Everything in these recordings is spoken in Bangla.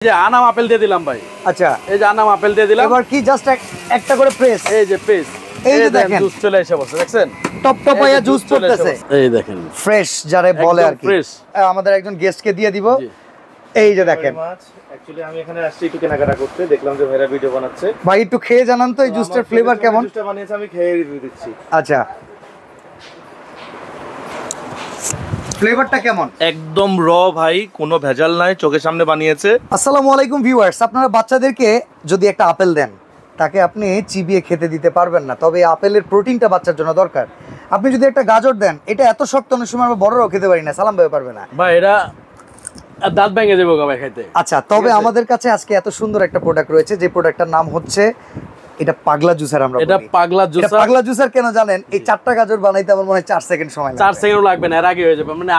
যে আনাম আপেল দিয়ে দিলাম ভাই। আচ্ছা, এই যে আনাম আপেল দিয়ে দিলাম। এবার কি জাস্ট একটা করে প্রেস, এই যে প্রেস, এই যে দেখেন জুস চলে এসে বসে, দেখছেন টপ টপায়া জুস পড়তেছে। এই দেখেন ফ্রেশ যারে বলে আর কি। ফ্রেশ। আমাদের একজন গেস্টকে দিয়ে দিব। এই যে দেখেন, অ্যাকচুয়ালি আমি এখানে আসছি একটু কেনাকাটা করতে, দেখলাম যে ভাইরা ভিডিও বানাচ্ছে। ভাই একটু খেয়ে জানান তো এই জুসটার ফ্লেভার কেমন? জুসটা বানিয়েছে, আমি খেয়ে রিভিউ দিচ্ছি। আচ্ছা, ফ্লেভারটা কেমন? একদম র ভাই, কোনো ভেজাল নাই, চোখের সামনে বানিয়েছে। আসসালামু আলাইকুম ভিউয়ার্স, আপনারা বাচ্চাদেরকে যদি একটা আপেল দেন তাকে আপনি চিবিয়ে খেতে দিতে পারবেন না, তবে আপেলের প্রোটিনটা বাচ্চার জন্য দরকার। আপনি যদি একটা গাজর দেন, এটা এত শক্ত অনেক সময় আমরা বড়রাও খেতে পারি না, সালাম ভাই পারবে না ভাই, এটা দাঁত ভেঙে যাবে ভাই খাইতে। আচ্ছা, তবে আমাদের কাছে আজকে এত সুন্দর একটা প্রোডাক্ট রয়েছে, যে প্রোডাক্টটার নাম হচ্ছে এটা পাগলা জুসার। আমরা এটা পাগলা জুসার। পাগলা জুসার কেন জানেন? এই 4টা গাজর বানাইতে আমার মনে হয় 4 সেকেন্ড সময় লাগে। 4 সেকেন্ড লাগবে না, এর আগে হয়ে যাবে। মানে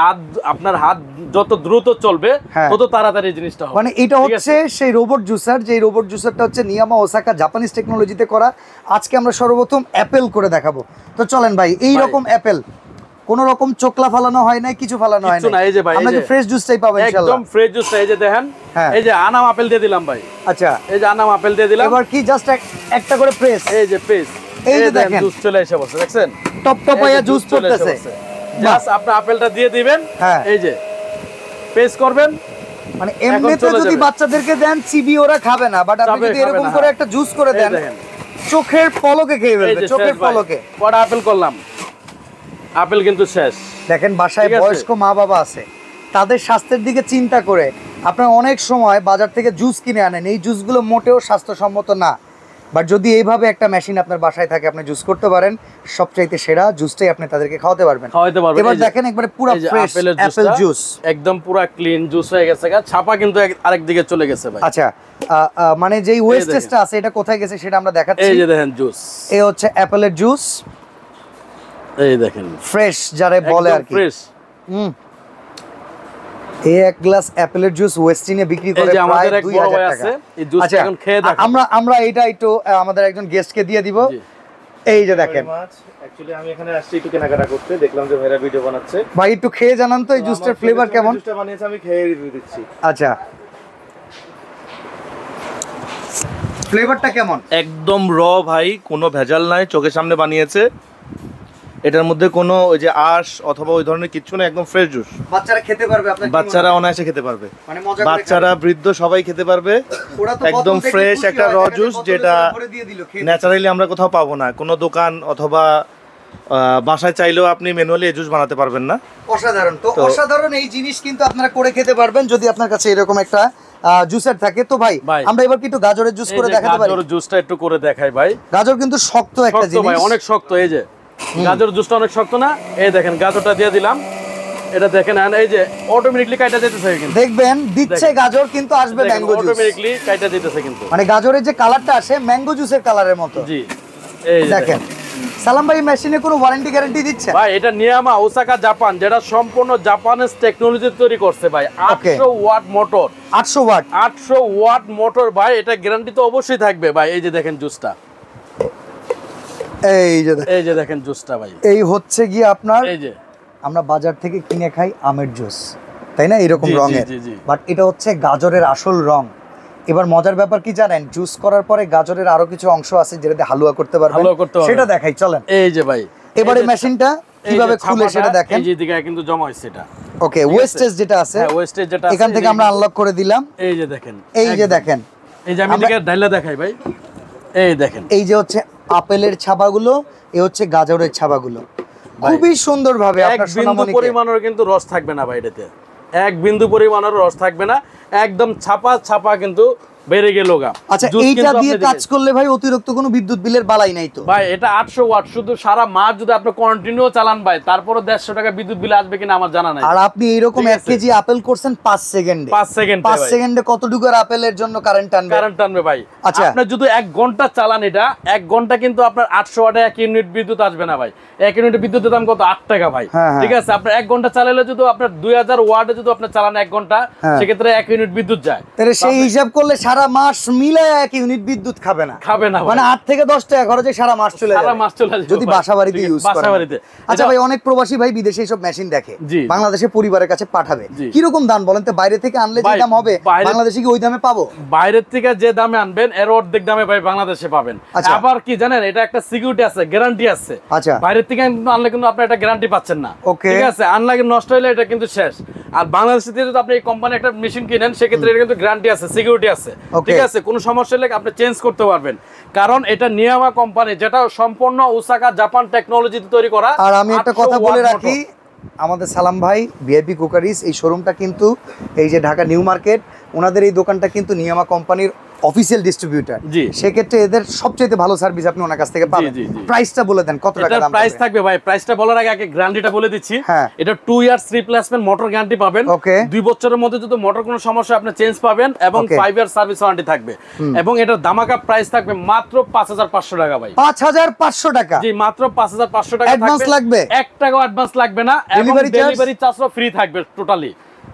আপনার হাত যত দ্রুত চলবে তত তাড়াতাড়ি জিনিসটা হবে। মানে এটা হচ্ছে সেই রোবট জুসার, যে রোবট জুসারটা হচ্ছে নিয়ামা ওসাকা জাপানিজ টেকনোলজিতে করা। আজকে আমরা সর্বপ্রথম অ্যাপেল করে দেখাবো। তো চলেন ভাই, এই রকম অ্যাপেল কোনো রকম চোকলা ফালানো হয় নাই, কিছু ফালানো হয় না। এই যে ভাই, আমরা কি ফ্রেশ জুসটাই পাবো ইনশাআল্লাহ? একদম ফ্রেশ জুস। এই যে দেখেন, এই যে আনাম আপেল দিয়ে দিলাম ভাই। আচ্ছা, এই যে আনাম আপেল দিয়ে দিলাম। এবার কি জাস্ট একটা করে প্রেস, এই যে প্রেস, এই যে দেখেন জুস চলে এসে বসে, দেখছেন টপ টপায়া জুস পড়তেছে। জাস্ট আপনি আপেলটা দিয়ে দিবেন, এই যে প্রেস করবেন। মানে এমনিতে যদি বাচ্চাদেরকে দেন চিবি ওরা খাবে না, বাট আপনি যদি এরকম করে একটা জুস করে দেন, চোখের পলকে খেয়ে ফেলবে, চোখের পলকে। কটা আপেল করলাম, আপেল কিন্তু শেষ। দেখেন, বাসায় বয়স্ক মা বাবা আছে, তাদের স্বাস্থ্যের দিকে চিন্তা করে আপনারা অনেক সময় বাজার থেকে জুস কিনে আনেন। এই জুসগুলো মোটেও স্বাস্থ্যসম্মত না, বাট যদি এইভাবে একটা মেশিন আপনার বাসায় থাকে, আপনি জুস করতে পারেন, সবচাইতে সেরা জুসটাই আপনি তাদেরকে খাওয়াতে পারবেন। এবার দেখেন, একবারে পুরো ফ্রেশ অ্যাপেল জুস, একদম পুরো ক্লিন জুস হয়ে গেছে। ছাপা কিন্তু আরেক দিকে চলে গেছে ভাই। আচ্ছা, মানে যেই ওয়েস্টেজটা আছে এটা কোথায় গেছে সেটা আমরা দেখাচ্ছি। এই যে দেখেন জুস, এই হচ্ছে অ্যাপেলের জুস। এই দেখেন ফ্রেশ যারে বলে আর কি। ফ্রেশ। এই এক গ্লাস অ্যাপেলের জুস ওয়েস্টিনে বিক্রি করে প্রায় 2000 টাকা। এই জুসটা এখন খেয়ে দেখেন। আমরা এটা একটু আমাদের একজন গেস্টকে দিয়ে দিব। এই যে দেখেন, অ্যাকচুয়ালি আমি এখানে আসছি একটু কেনাকাটা করতে, দেখলাম যে ভাইরা ভিডিও বানাচ্ছে। ভাই একটু খেয়ে জানান তো এই জুসটার ফ্লেভার কেমন? জুসটা বানিয়েছে, আমি খেয়ে রিভিউ দিচ্ছি। আচ্ছা, ফ্লেভারটা কেমন? একদম র ভাই, কোনো ভেজাল নাই, চোখের সামনে বানিয়েছে। এটার মধ্যে কোনো ওই যে আঁশ অথবা ওই ধরনের কিছু না, একদম ফ্রেশ জুস। বাচ্চারা খেতে পারবে, আপনারা বাচ্চারা অনায়াসে খেতে পারবে, মানে মজা করে বাচ্চারা বৃদ্ধ সবাই খেতে পারবে। একদম ফ্রেশ একটা র জুস, যেটা ন্যাচারালি আমরা কোথাও পাবো না, কোনো দোকান অথবা বাসায় চাইলেও আপনি ম্যানুয়ালি এই জুস বানাতে পারবেন না। অসাধারণ। তো অসাধারণ এই জিনিস কিন্তু আপনারা করে খেতে পারবেন যদি আপনার কাছে এরকম একটা জুসার থাকে। তো ভাই, আমরা এবার কি একটু গাজরের জুস করে দেখাতে পারি? গাজরের জুসটা একটু করে দেখাই ভাই। গাজর কিন্তু শক্ত একটা জিনিস ভাই, অনেক শক্ত। এই যে গাজর জুসটা অনেক শক্ত না? এই দেখেন, গাজরটা দিয়ে দিলাম। এটা দেখেন, এই যে অটোমেটিক্যালি কাটা যেতেছে, কিন্তু দেখবেন দিচ্ছে গাজর, কিন্তু আসবে ম্যাঙ্গো জুস। অটোমেটিক্যালি কাটা যেতেছে, কিন্তু মানে গাজরের যে কালারটা আসে ম্যাঙ্গো জুসের কালারের মতো। জি, এই দেখেন। সালাম ভাই, মেশিনে কোনো ওয়ারেন্টি গ্যারান্টি দিচ্ছে? ভাই, এটা নিয়ামা ওসাকা জাপান, যেটা সম্পূর্ণ জাপানিজ টেকনোলজি তৈরি করছে ভাই। 800 watt motor. 800 watt? 800 watt motor ভাই, এটা গ্যারান্টি তো অবশ্যই থাকবে ভাই। এই যে দেখেন জুসটা, এই যে দেখেন জুসটা ভাই। এই হচ্ছে গিয়ে আপনার, এই যে আমরা বাজার থেকে কিনে খাই আমের জুস, তাই না, এরকম রঙের, বাট এটা হচ্ছে গাজরের আসল রং। এবার মজার ব্যাপার কি জানেন? জুস করার পরে গাজরের আরো কিছু অংশ আছে যেটাতে হালুয়া করতে পারবেন, সেটা দেখাই চলেন। এই যে ভাই, এবারে মেশিনটা কিভাবে খুলে সেটা দেখেন। এই যে দিকে কিন্তু জমা হইছে এটা। ওকে, ওয়েস্টেজ যেটা আছে, হ্যাঁ ওয়েস্টেজ যেটা আছে, এখান থেকে আমরা আনলক করে দিলাম। এই যে দেখেন, এই যে দেখেন, এই যে আমি দিকে ঢাইলা দেখাই ভাই। এই দেখেন, এই যে হচ্ছে আপেলের ছাপাগুলো, এই হচ্ছে গাজরের ছাপাগুলো, খুবই সুন্দরভাবে। এক বিন্দু পরিমাণের কিন্তু রস থাকবে না ভাই এটাতে, এক বিন্দু পরিমাণের রস থাকবে না, একদম ছাপা ছাপা কিন্তু বেড়ে গেল গা। আচ্ছা, এইটা দিয়ে কাজ করলে ভাই অতিরিক্ত কোনো বিদ্যুৎ বিলের বালাই নাই তো? ভাই, এটা 800 ওয়াট, শুধু সারা মাস যদি আপনি কন্টিনিউ চালান ভাই, তারপরে 150 টাকা বিদ্যুৎ বিল আসবে কিনা আমার জানা নাই। আর আপনি এইরকম 1 কেজি আপেল করছেন 5 সেকেন্ডে। 5 সেকেন্ডে কতটুকু আপেলের জন্য কারেন্ট টানবে? কারেন্ট টানবে ভাই। আচ্ছা, আপনি যদি 1 ঘন্টা চালান, এটা 1 ঘন্টা কিন্তু আপনার 800 ওয়াটে 1 ইউনিট বিদ্যুৎ আসবে না ভাই। 1 ইউনিট বিদ্যুতের দাম কত? 8 টাকা ভাই। ঠিক আছে, আপনি 1 ঘন্টা চালালে যদি আপনার 2000 ওয়াটে যদি আপনি চালান 1 ঘন্টা, সেক্ষেত্রে 1 ইউনিট বিদ্যুৎ যায়। তাহলে সেই হিসাব করলে সারা সারা মাস মিলে 1 ইউনিট বিদ্যুৎ খাবে না মানে 8 থেকে 10 টাকা খরচে সারা মাস চলে যাবে যদি বাসা বাড়িতে ইউজ করেন। আচ্ছা ভাই, অনেক প্রবাসী ভাই বিদেশে এইসব মেশিন দেখে, বাংলাদেশে পরিবারের কাছে পাঠাবে, কি রকম দাম বলেন তো? বাইরে থেকে আনলে যে দাম হবে বাংলাদেশে কি ওই দামে পাবো? বাইরের থেকে যে দামে আনবেন এর অর্ধেক দামে ভাই বাংলাদেশে পাবেন। আবার কি জানেন, এটা একটা সিকিউরিটি আছে, গ্যারান্টি আছে। আচ্ছা, বাইরের থেকে আনলে কিন্তু আপনি একটা গ্যারান্টি পাচ্ছেন না, ঠিক আছে? আনলে নষ্ট হলে এটা কিন্তু শেষ। আর বাংলাদেশে যদি আপনি এই কোম্পানি একটা মেশিন কিনেন, সেক্ষেত্রে এটা কিন্তু গ্যারান্টি আছে, সিকিউরিটি আছে, ঠিক আছে? কোনো সমস্যা হলে আপনি চেঞ্জ করতে পারবেন, কারণ এটা নিয়ামা কোম্পানি, যেটা সম্পূর্ণ ওসাকা জাপান টেকনোলজিতে তৈরি করা। আর আমি একটা কথা বলে রাখি, আমাদের সালাম ভাই ভিআইপি কুকারিজ এই শোরুমটা কিন্তু এই যে ঢাকা নিউ মার্কেট, ওনাদের এই দোকানটা কিন্তু নিয়ামা কোম্পানির অফিসিয়াল ডিস্ট্রিবিউটর। সেক্ষেত্রে এদের সবচেয়ে ভালো সার্ভিস আপনি ওনার কাছ থেকে পাবেন। প্রাইসটা বলে দেন, কত টাকা দাম প্রাইস থাকবে ভাই? প্রাইসটা বলার আগে গ্যারান্টিটা বলে দিচ্ছি। এটা 2 ইয়ার্স রিপ্লেসমেন্ট মোটর গ্যারান্টি পাবেন। 2 বছরের মধ্যে যদি মোটর কোনো সমস্যা আপনি চেঞ্জ পাবেন, এবং 5 ইয়ার সার্ভিস ওয়ারেন্টি থাকবে। এবং এটার দামাকা প্রাইস থাকবে মাত্র 5500 টাকা ভাই। 5500 টাকা? জি, মাত্র 5500 টাকা। অ্যাডভান্স লাগবে? 1 টাকাও অ্যাডভান্স লাগবে না, এবং ডেলিভারি চার্জও ফ্রি থাকবে টোটালি।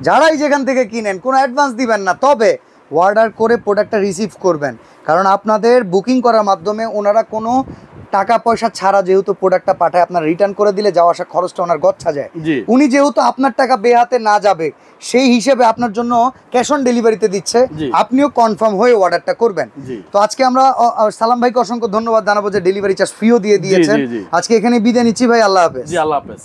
যারাই যেখান থেকে কিনেন কোনো অ্যাডভান্স দিবেন না, তবে অর্ডার করে প্রোডাক্টটা রিসিভ করবেন, কারণ আপনাদের বুকিং করার মাধ্যমে ওনারা কোনো টাকা পয়সা ছাড়া যেহেতু প্রোডাক্টটা পাঠায়, আপনার রিটার্ন করে দিলে যাওয়া আসা খরচটা ওনার গচ্ছা যায়। উনি যেহেতু আপনার টাকা বেহাতে না যাবে সেই হিসেবে আপনার জন্য ক্যাশ অন ডেলিভারিতে দিচ্ছে, আপনিও কনফার্ম হয়ে অর্ডারটা করবেন। তো আজকে আমরা সালাম ভাইকে অসংখ্য ধন্যবাদ জানাবো যে ডেলিভারি চার্জ ফ্রিও দিয়ে দিয়েছেন। আজকে এখানে বিদায় নিচ্ছি ভাই, আল্লাহ হাফেজ। জি, আল্লাহ হাফেজ।